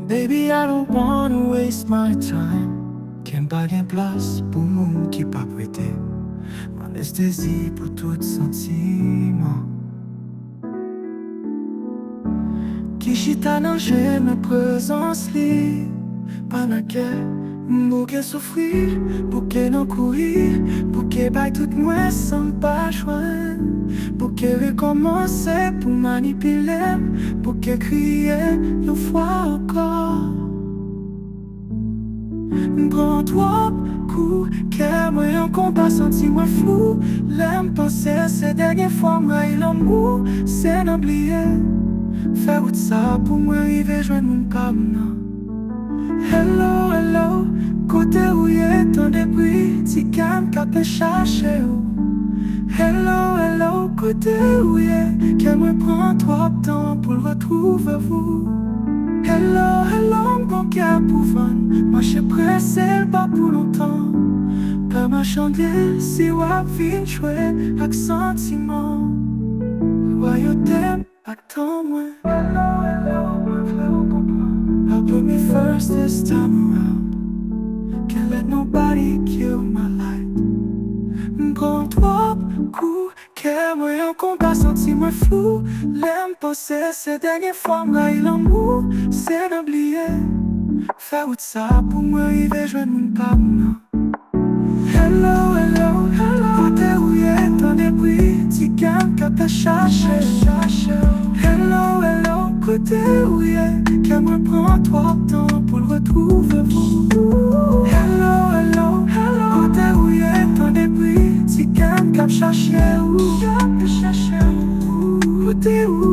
Baby, I don't wanna waste my time. Ken pa gen plas pou moun ki pa prete. Anesthésie pour tout sentiment. Qui chita nan jeme présence li. Pendant que m'bouke souffrir, bouke nan courir, bouke bay tout mwen sans pas joindre. Bouke recommencer pour manipuler, bouke crier une fois encore. M'prend trop coup, que moi encore pas senti moi flou. L'aime penser ces dernières fois moi il l'amour, c'est n'oublier. Faire tout ça pour moi arriver joindre mon comme. Hello, hello, côté où y'a tant de bruit, si calme qu'à te chercher. Hello, hello, côté où y'a, qu'elle me prend trop de temps pour le retrouver vous. Hello, hello, mon cœur pour vendre, moi je pressé pas pour longtemps. Pas ma chandelle, si ou à vie jouer avec sentiment. Royauté, attends-moi. Hello, hello, mon frère, on comprend. I'll put me first this time around. Can't let nobody kill my light. M'prend trop coup, que moi encore pas senti moi flou. L'aime penser ces dernières fois moi il l'amour, c'est d'oublier. Faire tout ça pour moi arriver joindre mon partenaire. Hello, hello, hello, côté où y'a tant de bruit, si calme qu'à te chercher. Hello, hello, côté où y'a, qu'elle me prend trop de temps pour le retrouver vous. Hello, hello, hello, côté où y'a tant de bruit, si calme qu'à me chercher. Côté où